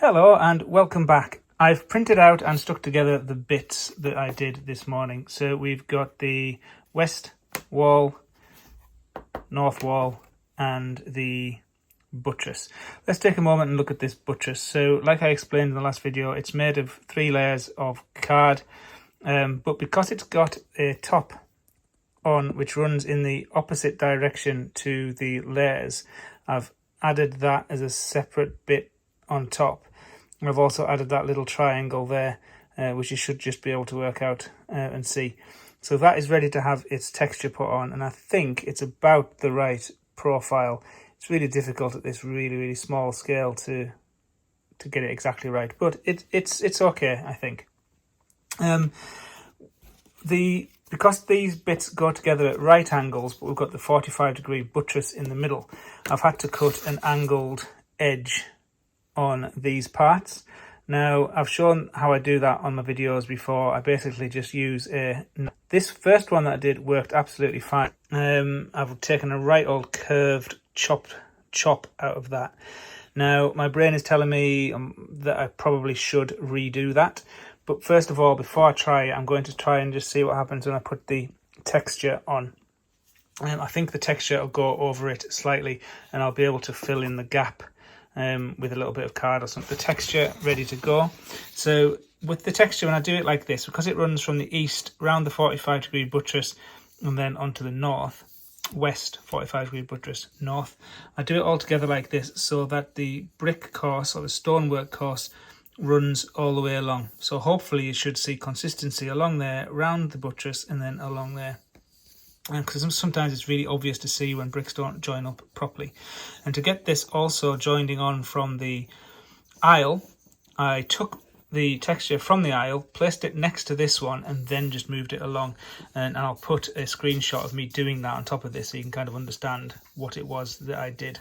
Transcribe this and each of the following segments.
Hello and welcome back. I've printed out and stuck together the bits that I did this morning. So we've got the west wall, north wall and the buttress. Let's take a moment and look at this buttress. So like I explained in the last video, it's made of 3 layers of card, but because it's got a top on which runs in the opposite direction to the layers, I've added that as a separate bit on top. I've also added that little triangle there, which you should just be able to work out and see. So that is ready to have its texture put on, and I think it's about the right profile. It's really difficult at this really small scale to get it exactly right, but it's okay, I think. Because these bits go together at right angles, but we've got the 45-degree buttress in the middle, I've had to cut an angled edge on these parts. Now, I've shown how I do that on my videos before. I basically just use this first one that I did worked absolutely fine. I've taken a right old curved chop out of that. Now, my brain is telling me that I probably should redo that. But first of all, before I try it, I'm going to try and just see what happens when I put the texture on. I think the texture will go over it slightly and I'll be able to fill in the gap with a little bit of card or something. The texture ready to go. So with the texture, when I do it like this, because it runs from the east round the 45-degree buttress and then onto the north, west 45-degree buttress, north, I do it all together like this so that the brick course or the stonework course runs all the way along. So hopefully you should see consistency along there, round the buttress and then along there. Because sometimes it's really obvious to see when bricks don't join up properly. And to get this also joining on from the aisle, I took the texture from the aisle, placed it next to this one and then just moved it along. And I'll put a screenshot of me doing that on top of this so you can kind of understand what it was that I did.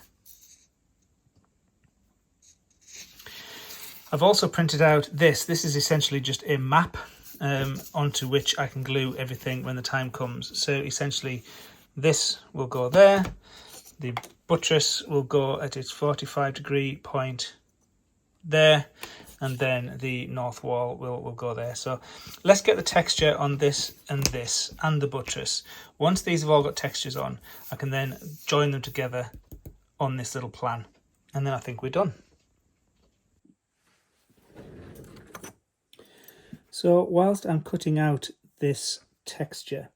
I've also printed out this. This is essentially just a map onto which I can glue everything when the time comes. So essentially this will go there, the buttress will go at its 45-degree point there, and then the north wall will go there. So let's get the texture on this and the buttress. Once these have all got textures on, I can then join them together on this little plan, and then I think we're done. So whilst I'm cutting out this texture,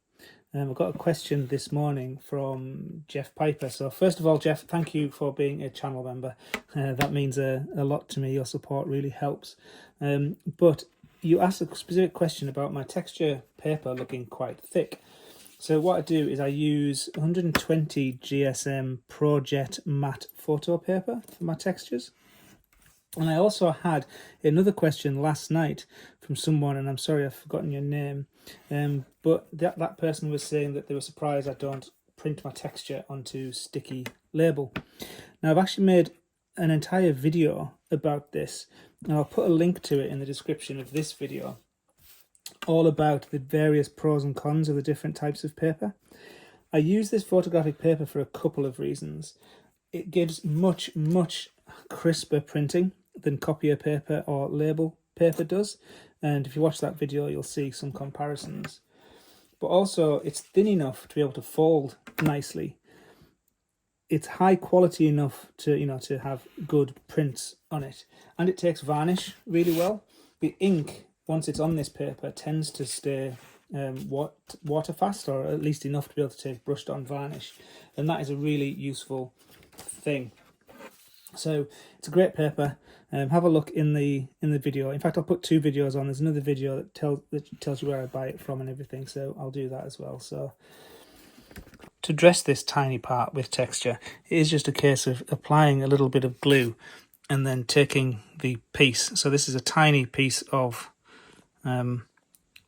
I've got a question this morning from Jeff Piper. So first of all, Jeff, thank you for being a channel member. That means a lot to me. Your support really helps. But you asked a specific question about my texture paper looking quite thick. So what I do is I use 120 GSM ProJet matte photo paper for my textures. And I also had another question last night from someone, and I'm sorry I've forgotten your name, but that person was saying that they were surprised I don't print my texture onto sticky label. Now I've actually made an entire video about this, and I'll put a link to it in the description of this video, all about the various pros and cons of the different types of paper. I use this photographic paper for a couple of reasons. It gives much crisper printing than copier paper or label paper does, and if you watch that video you'll see some comparisons. But also it's thin enough to be able to fold nicely. It's high quality enough to have good prints on it, and it takes varnish really well. The ink, once it's on this paper, tends to stay water fast, or at least enough to be able to take brushed on varnish, and that is a really useful thing. So it's a great paper. Have a look in the video. In fact, I'll put 2 videos on. There's another video that tells you where I buy it from and everything, so I'll do that as well. So to dress this tiny part with texture, it is just a case of applying a little bit of glue and then taking the piece. So this is a tiny piece of the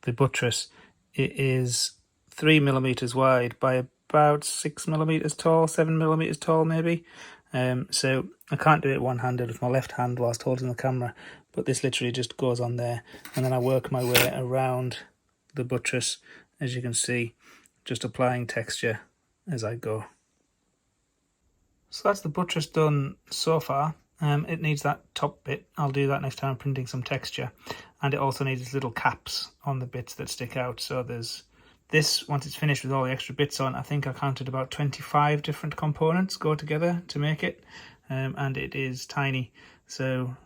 buttress. It is 3mm wide by about 6mm tall, 7mm tall maybe. So I can't do it one-handed with my left hand whilst holding the camera, but this literally just goes on there, and then I work my way around the buttress, as you can see, just applying texture as I go. So that's the buttress done so far. It needs that top bit. I'll do that next time I'm printing some texture. And it also needs its little caps on the bits that stick out. So there's this, once it's finished with all the extra bits on, I think I counted about 25 different components go together to make it. And it is tiny. So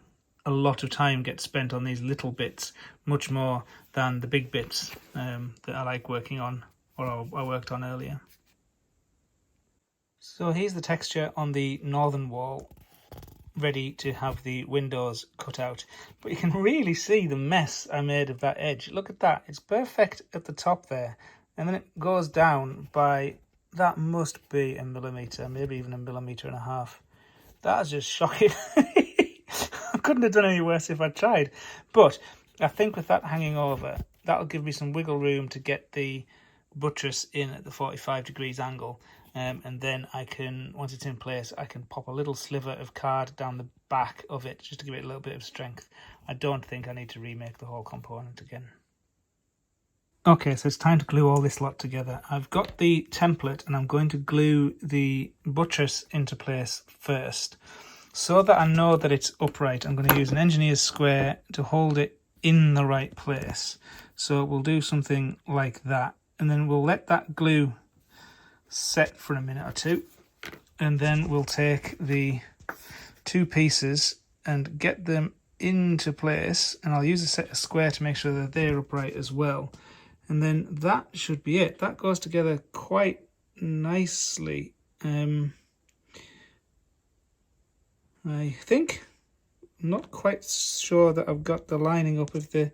a lot of time gets spent on these little bits, much more than the big bits that I like working on, or I worked on earlier. So here's the texture on the northern wall, ready to have the windows cut out. But you can really see the mess I made of that edge. Look at that, it's perfect at the top there, and then it goes down by, that must be 1 millimetre, maybe even 1.5 millimetres. That is just shocking. I couldn't have done any worse if I tried. But I think with that hanging over, that'll give me some wiggle room to get the buttress in at the 45 degrees angle. And then I can, once it's in place, I can pop a little sliver of card down the back of it just to give it a little bit of strength. I don't think I need to remake the whole component again. Okay, so it's time to glue all this lot together. I've got the template and I'm going to glue the buttress into place first. So that I know that it's upright, I'm going to use an engineer's square to hold it in the right place. So we'll do something like that. And then we'll let that glue set for a minute or two. And then we'll take the two pieces and get them into place. And I'll use a set of square to make sure that they're upright as well. And then that should be it. That goes together quite nicely. I think. I'm not quite sure that I've got the lining up of the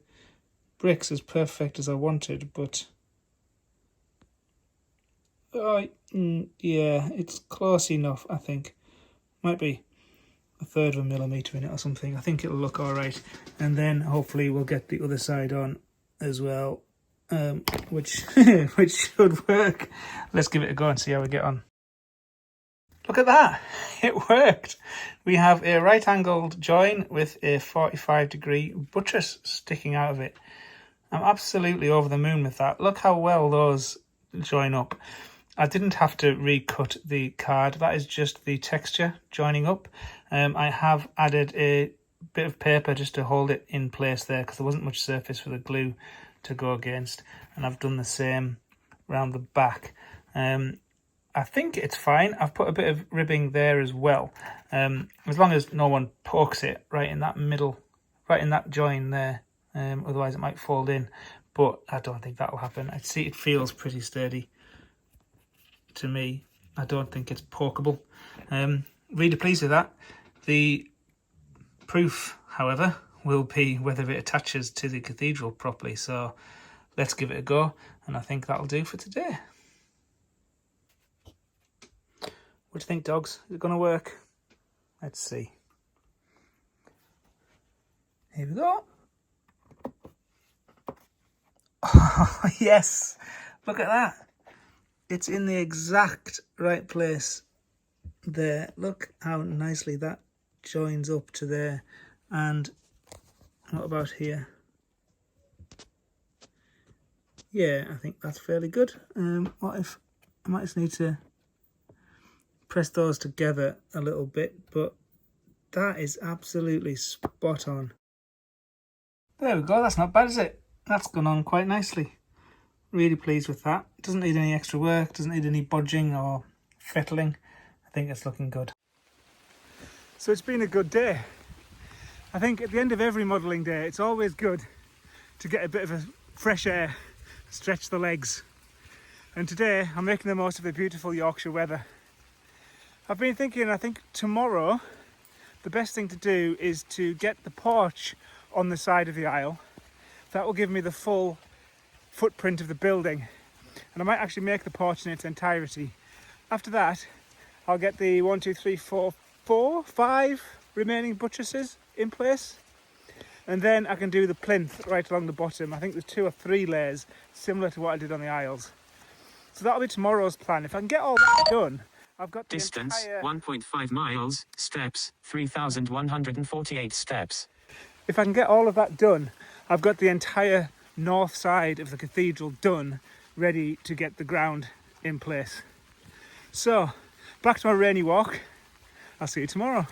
bricks as perfect as I wanted, but yeah, it's close enough, I think. Might be 1/3 of a millimetre in it or something. I think it'll look all right. And then hopefully we'll get the other side on as well, which should work. Let's give it a go and see how we get on. Look at that, it worked. We have a right angled join with a 45-degree buttress sticking out of it. I'm absolutely over the moon with that. Look how well those join up. I didn't have to recut the card, that is just the texture joining up. I have added a bit of paper just to hold it in place there because there wasn't much surface for the glue to go against, and I've done the same around the back. I think it's fine. I've put a bit of ribbing there as well, as long as no one pokes it right in that middle, right in that join there. Otherwise it might fold in, but I don't think that'll happen. I see it feels pretty sturdy to me. I don't think it's pokeable. Really pleased with that. The proof, however, will be whether it attaches to the cathedral properly. So let's give it a go, and I think that'll do for today. What do you think, dogs? Is it going to work? Let's see. Here we go. Oh, yes! Look at that. It's in the exact right place there. Look how nicely that joins up to there. And what about here? Yeah, I think that's fairly good. What if I might just need to press those together a little bit, but that is absolutely spot on. There we go, that's not bad, is it? That's gone on quite nicely. Really pleased with that. Doesn't need any extra work, doesn't need any bodging or fettling. I think it's looking good. So it's been a good day. I think at the end of every modelling day, it's always good to get a bit of a fresh air, stretch the legs. And today, I'm making the most of the beautiful Yorkshire weather. I've been thinking, I think tomorrow, the best thing to do is to get the porch on the side of the aisle. That will give me the full footprint of the building. And I might actually make the porch in its entirety. After that, I'll get the 1, 2, 3, 4, 5 remaining buttresses in place. And then I can do the plinth right along the bottom. I think there's 2 or 3 layers, similar to what I did on the aisles. So that'll be tomorrow's plan. If I can get all that done, I've got the distance entire... 1.5 miles, steps 3,148 steps. If I can get all of that done, I've got the entire north side of the cathedral done, ready to get the ground in place. So, back to my rainy walk. I'll see you tomorrow.